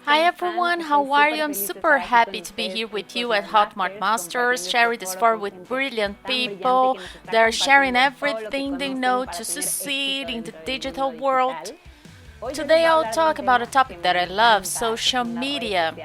Hi everyone, how are you? I'm super happy to be here with you at Hotmart Masters, sharing this floor with brilliant people. They're sharing everything they know to succeed in the digital world. Today I'll talk about a topic that I love, social media.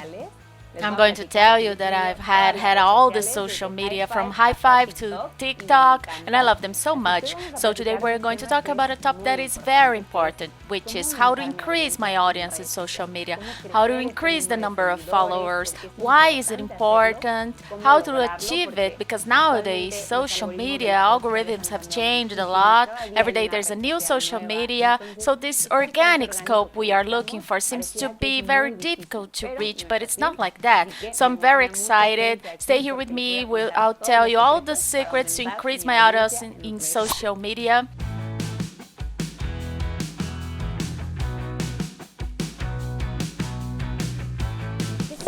I'm going to tell you that I've had all the social media from High Five to TikTok, and I love them so much. So today we're going to talk about a topic that is very important, which is how to increase my audience in social media, how to increase the number of followers, why is it important, how to achieve it, because nowadays social media algorithms have changed a lot. Every day there's a new social media, so this organic scope we are looking for seems to be very difficult to reach, but it's not like that. So I'm very excited. Stay here with me. I'll tell you all the secrets to increase my audience in social media.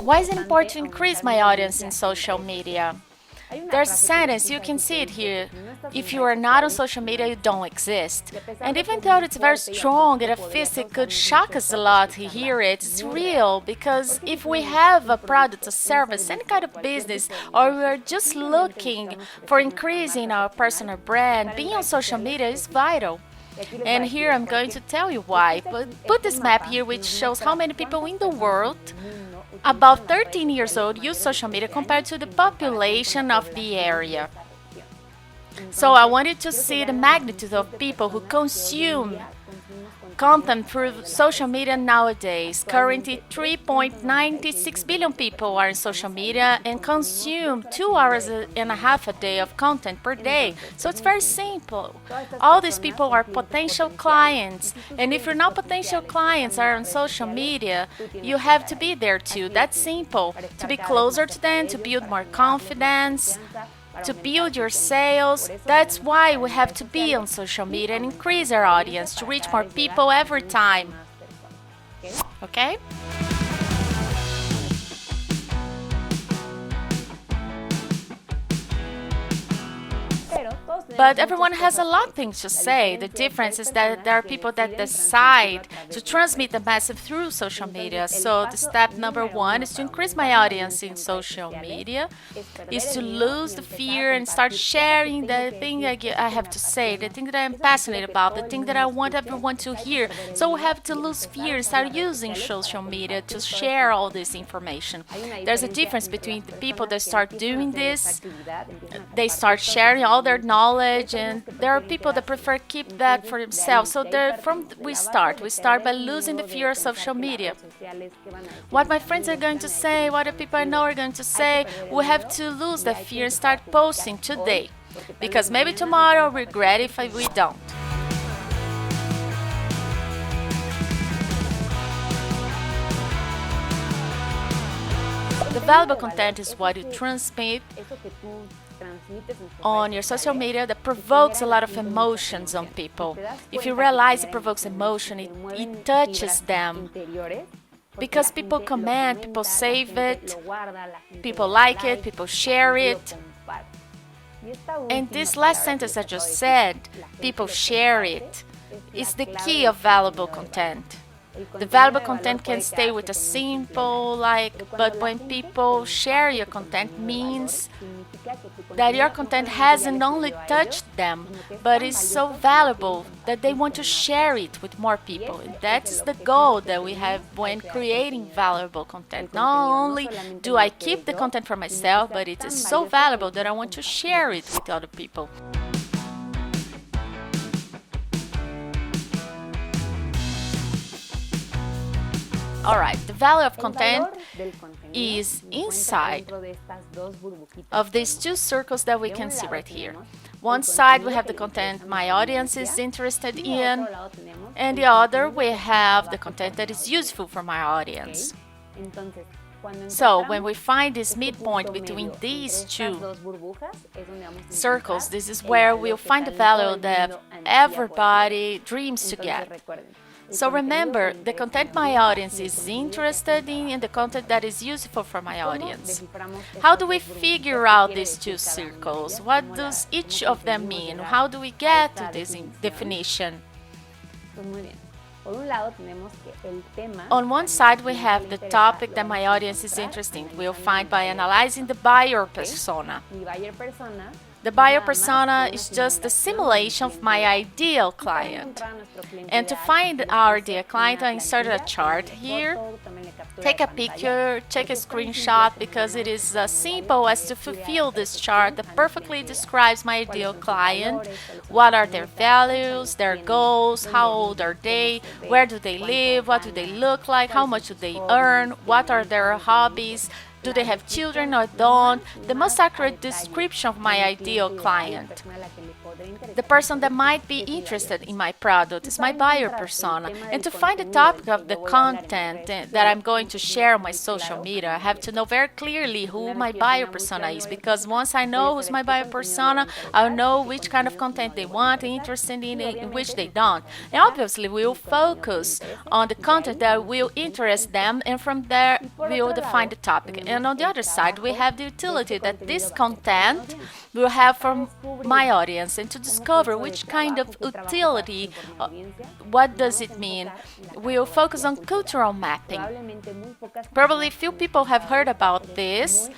Why is it important to increase my audience in social media? There's a sentence, you can see it here. If you are not on social media, you don't exist. And even though it's very strong and it could shock us a lot to hear it, it's real, because if we have a product, a service, any kind of business, or we are just looking for increasing our personal brand, being on social media is vital. And here I'm going to tell you why. But put this map here which shows how many people in the world about 13 years old use social media compared to the population of the area. So I wanted to see the magnitude of people who consume content through social media nowadays. Currently 3.96 billion people are in social media and consume 2 hours and a half a day of content per day. So it's very simple. All these people are potential clients, and if you're not potential clients are on social media, you have to be there too. That's simple. To be closer to them, to build more confidence, to build your sales. That's why we have to be on social media and increase our audience to reach more people every time. Okay? But everyone has a lot of things to say. The difference is that there are people that decide to transmit the message through social media. So the step number one is to increase my audience in social media, is to lose the fear and start sharing the thing I have to say, the thing that I'm passionate about, the thing that I want everyone to hear. So we have to lose fear and start using social media to share all this information. There's a difference between the people that start doing this, they start sharing all their knowledge, and there are people that prefer keep that for themselves. So we start by losing the fear of social media. What my friends are going to say, what the people I know are going to say, we have to lose that fear and start posting today, because maybe tomorrow we'll regret if we don't. The valuable content is what you transmit on your social media that provokes a lot of emotions on people. If you realize it provokes emotion, it touches them. Because people comment, people save it, people like it, people share it. And this last sentence I just said, people share it, is the key of valuable content. The valuable content can stay with a simple but when people share your content means that your content hasn't only touched them, but is so valuable that they want to share it with more people. And that's the goal that we have when creating valuable content. Not only do I keep the content for myself, but it is so valuable that I want to share it with other people. Alright, the value of content is inside of these two circles that we can see right here. One side we have the content my audience is interested in, and the other we have the content that is useful for my audience. So when we find this midpoint between these two circles, this is where we'll find the value that everybody dreams to get. So remember, the content my audience is interested in and the content that is useful for my audience. How do we figure out these two circles? What does each of them mean? How do we get to this definition? On one side, we have the topic that my audience is interested in. We'll find by analyzing the buyer persona. The buyer persona is just the simulation of my ideal client. And to find our ideal client, I inserted a chart here. Take a picture, take a screenshot, because it is simple as to fulfill this chart that perfectly describes my ideal client. What are their values, their goals, how old are they, where do they live, what do they look like, how much do they earn, what are their hobbies, do they have children or don't? The most accurate description of my ideal client. The person that might be interested in my product is my buyer persona. And to find the topic of the content that I'm going to share on my social media, I have to know very clearly who my buyer persona is, because once I know who's my buyer persona, I'll know which kind of content they want, interested in which they don't. And obviously, we will focus on the content that will interest them, and from there, we will define the topic. And on the other side, we have the utility that this content will have from my audience, and to discover which kind of utility, what does it mean, we'll focus on cultural mapping. Probably few people have heard about this,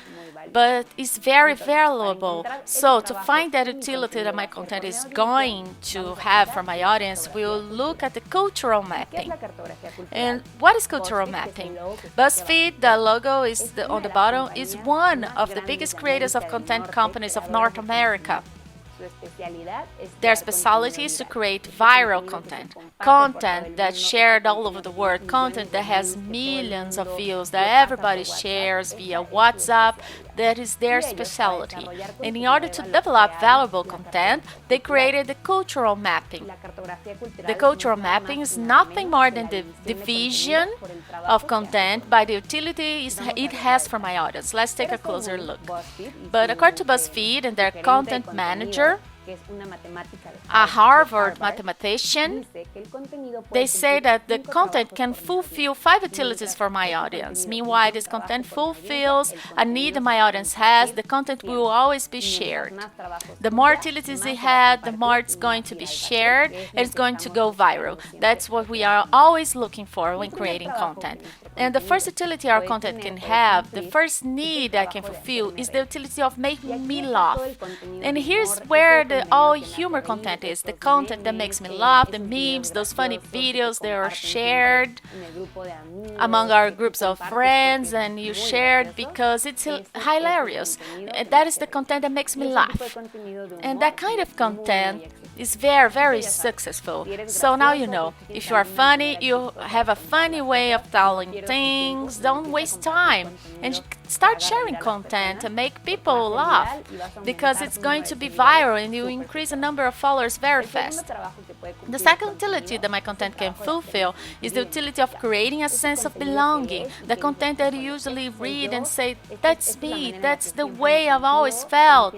but it's very valuable. So to find that utility that my content is going to have for my audience, we'll look at the cultural mapping. And what is cultural mapping? BuzzFeed, the logo is on the bottom, is one of the biggest creators of content companies of North America. Their specialty is to create viral content, content that's shared all over the world, content that has millions of views, that everybody shares via WhatsApp. That is their specialty. And in order to develop valuable content, they created the cultural mapping. The cultural mapping is nothing more than the division of content by the utility it has for my audience. Let's take a closer look. But according to BuzzFeed and their content manager, a Harvard mathematician, they say that the content can fulfill 5 utilities for my audience. Meanwhile, this content fulfills a need my audience has. The content will always be shared. The more utilities it has, the more it's going to be shared, and it's going to go viral. That's what we are always looking for when creating content. And the first utility our content can have, the first need I can fulfill, is the utility of making me laugh. And here's where all humor content is, the content that makes me laugh, the memes, those funny videos that are shared among our groups of friends, and you share it because it's hilarious. And that is the content that makes me laugh. And that kind of content is very, very successful. So now you know, if you are funny, you have a funny way of telling things, don't waste time and start sharing content and make people laugh, because it's going to be viral and you increase the number of followers very fast. The second utility that my content can fulfill is the utility of creating a sense of belonging. The content that you usually read and say, that's me, that's the way I've always felt.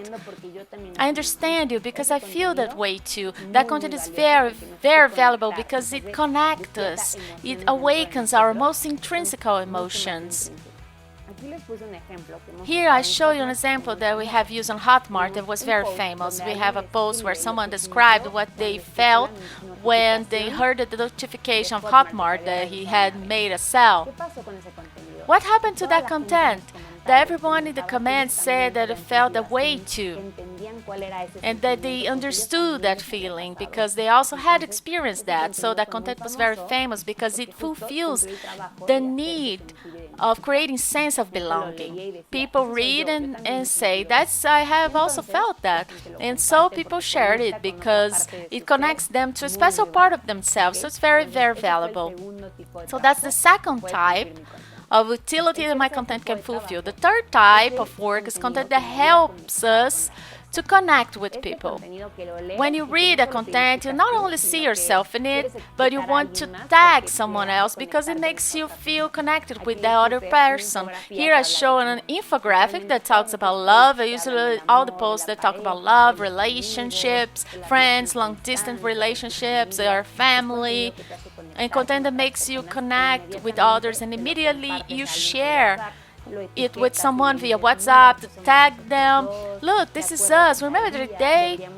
I understand you because I feel that way too. That content is very, very valuable because it connects us. It awakens our most intrinsic emotions. Here I show you an example that we have used on Hotmart that was very famous. We have a post where someone described what they felt when they heard the notification of Hotmart that he had made a sale. What happened to that content? That everyone in the comments said that it felt that way too, and that they understood that feeling because they also had experienced that. So that content was very famous because it fulfills the need of creating sense of belonging. People read and say, I have also felt that. And so people shared it because it connects them to a special part of themselves. So it's very, very valuable. So that's the second type of utility that my content can fulfill. The third type of work is content that helps us to connect with people. When you read a content, you not only see yourself in it, but you want to tag someone else because it makes you feel connected with the other person. Here I show an infographic that talks about love. I usually all the posts that talk about love, relationships, friends, long-distance relationships, or family, and content that makes you connect with others, and immediately you share it with someone via WhatsApp to tag them. Look, this is us. Remember the day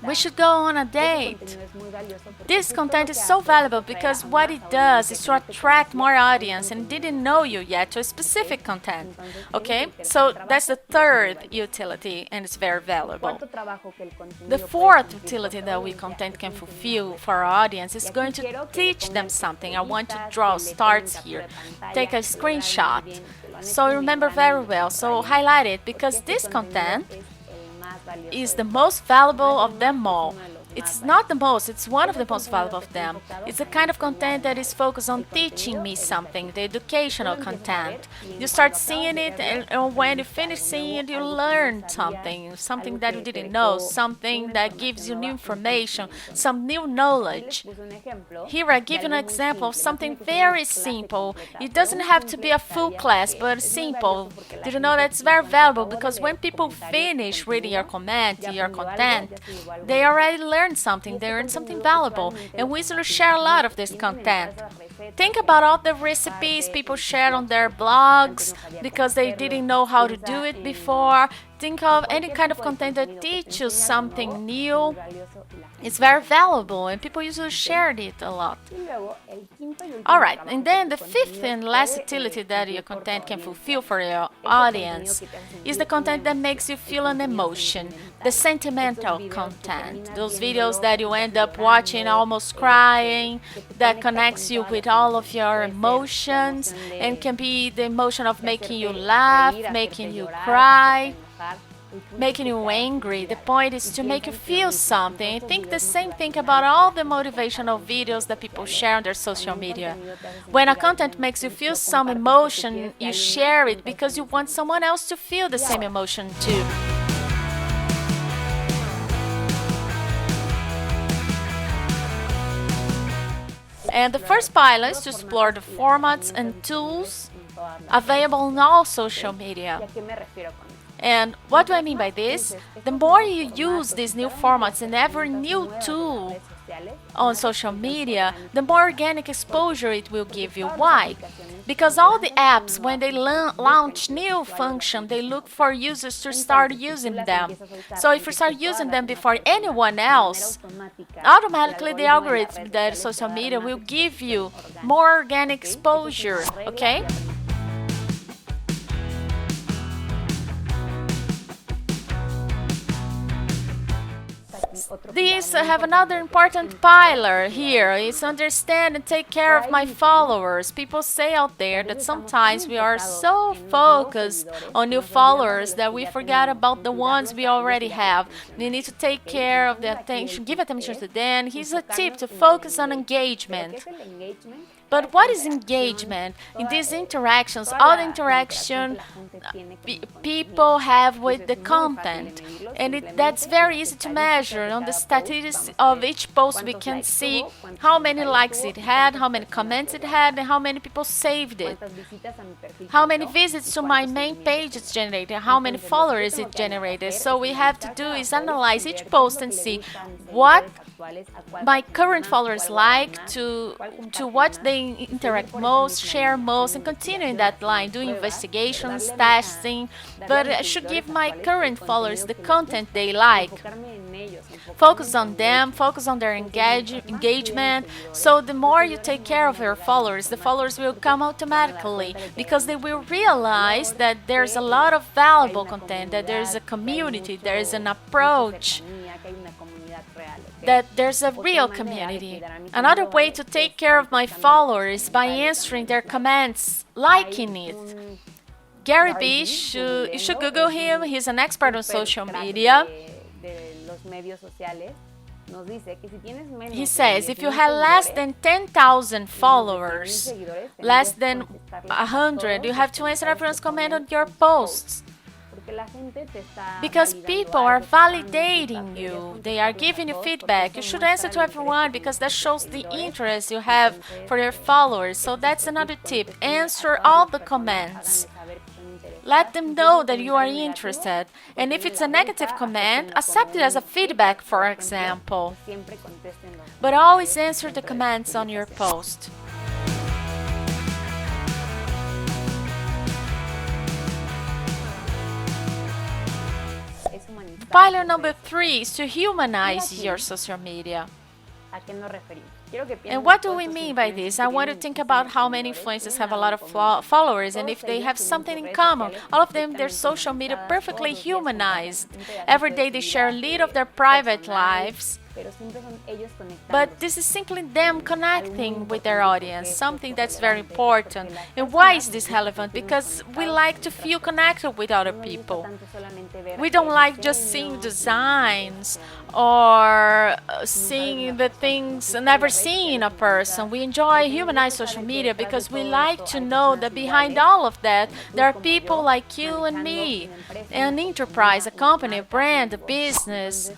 We should go on a date. This content is so valuable because what it does is to attract more audience and didn't know you yet to a specific content. Okay, so that's the third utility, and it's very valuable. The fourth utility that we content can fulfill for our audience is going to teach them something. I want to draw stars here. Take a screenshot. So remember very well. So highlight it because this content is the most valuable of them all. It's not the most, it's one of the most valuable of them. It's the kind of content that is focused on teaching me something, the educational content. You start seeing it, and when you finish seeing it, you learn something that you didn't know, something that gives you new information, some new knowledge. Here I give you an example of something very simple. It doesn't have to be a full class, but simple. Did you know that's very valuable? Because when people finish reading your content, they already learn something, they learn something valuable, and we usually share a lot of this content. Think about all the recipes people share on their blogs because they didn't know how to do it before. Think of any kind of content that teaches you something new. It's very valuable and people usually share it a lot. Alright, and then the fifth and last utility that your content can fulfill for your audience is the content that makes you feel an emotion, the sentimental content. Those videos that you end up watching almost crying, that connects you with all of your emotions and can be the emotion of making you laugh, making you cry, making you angry. The point is to make you feel something. I think the same thing about all the motivational videos that people share on their social media. When a content makes you feel some emotion, you share it because you want someone else to feel the same emotion too. And the first pilot is to explore the formats and tools available on all social media. And what do I mean by this? The more you use these new formats in every new tool on social media, the more organic exposure it will give you. Why? Because all the apps, when they launch new function, they look for users to start using them. So if you start using them before anyone else, automatically the algorithm that social media will give you more organic exposure, okay? These have another important pillar here. It's understand and take care of my followers. People say out there that sometimes we are so focused on new followers that we forget about the ones we already have. We need to take care of the attention, give attention to them. Here's a tip to focus on engagement. But what is engagement? In these interactions, all the interaction people have with the content. And that's very easy to measure. On the statistics of each post, we can see how many likes it had, how many comments it had, and how many people saved it. How many visits to my main page it generated, how many followers it generated. So we have to do is analyze each post and see what my current followers like, to what they interact most, share most, and continue in that line, do investigations, testing, but I should give my current followers the content they like. Focus on them, focus on their engagement. So the more you take care of your followers, the followers will come automatically because they will realize that there's a lot of valuable content, that there's a community, there is an approach, that there's a real community. Another way to take care of my followers is by answering their comments, liking it. Gary B, you should Google him. He's an expert on social media. He says if you have less than 10,000 followers, less than 100, you have to answer everyone's comment on your posts. Because people are validating you, they are giving you feedback. You should answer to everyone because that shows the interest you have for your followers. So that's another tip. Answer all the comments. Let them know that you are interested. And if it's a negative comment, accept it as a feedback, for example. But always answer the comments on your post. Pillar number 3 is to humanize your social media. And what do we mean by this? I want to think about how many influencers have a lot of followers, and if they have something in common. All of them, their social media perfectly humanized. Every day they share a little of their private lives. But this is simply them connecting with their audience, something that's very important. And why is this relevant? Because we like to feel connected with other people. We don't like just seeing designs or seeing the things never seen in a person. We enjoy humanized social media because we like to know that behind all of that, there are people like you and me, an enterprise, a company, a brand, a business.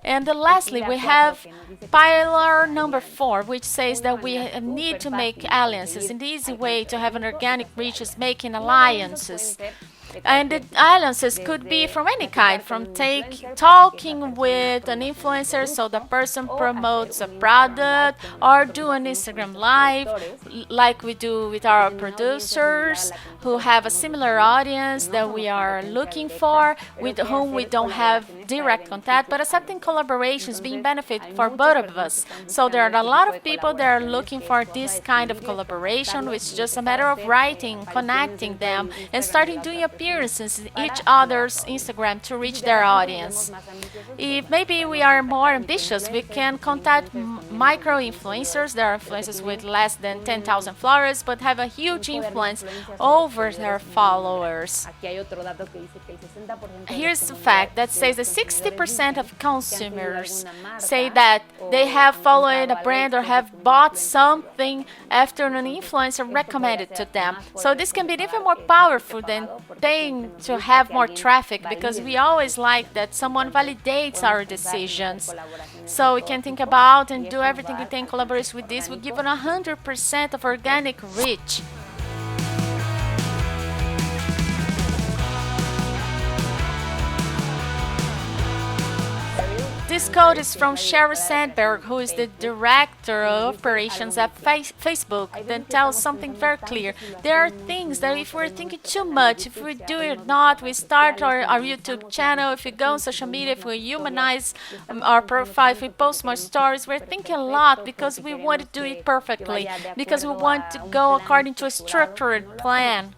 And lastly, we have pillar number 4, which says that we need to make alliances. And the easy way to have an organic reach is making alliances. And the alliances could be from any kind, from talking with an influencer so the person promotes a product, or do an Instagram live like we do with our producers who have a similar audience that we are looking for, with whom we don't have direct contact, but accepting collaborations being benefit for both of us. So there are a lot of people that are looking for this kind of collaboration. It's just a matter of writing, connecting them, and starting doing appearances in each other's Instagram to reach their audience. If maybe we are more ambitious, we can contact micro influencers. There are influencers with less than 10,000 followers but have a huge influence over their followers. Here's the fact that says that 60% of consumers say that they have followed a brand or have bought something after an influencer recommended to them. So this can be even more powerful than paying to have more traffic, because we always like that someone validates our decisions. So we can think about and do everything we can collaborate with this. We give it 100% of organic reach. This quote is from Sheryl Sandberg, who is the director of operations at Facebook, that tells something very clear. There are things that if we're thinking too much, if we do it not, we start our YouTube channel, if we go on social media, if we humanize our profile, if we post more stories, we're thinking a lot because we want to do it perfectly, because we want to go according to a structured plan.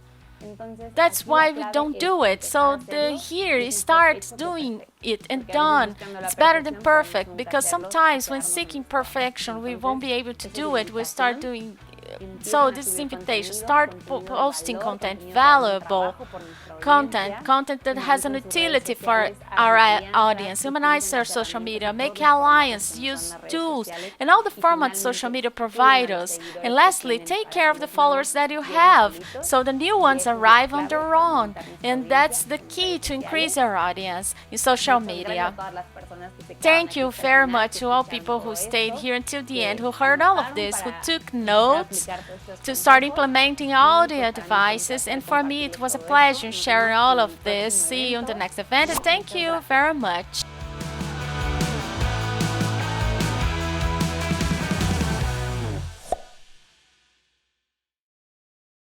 That's why we don't do it. So here start doing it and done. It's better than perfect, because sometimes when seeking perfection we won't be able to do it. We'll start doing. So this is invitation. Start posting content, valuable content that has an utility for our audience. Humanize our social media, make alliance, use tools, and all the formats social media provide us. And lastly, take care of the followers that you have, so the new ones arrive on their own. And that's the key to increase our audience in social media. Thank you very much to all people who stayed here until the end, who heard all of this, who took notes to start implementing all the advices. And for me, it was a pleasure sharing all of this. See you on the next event, and thank you very much.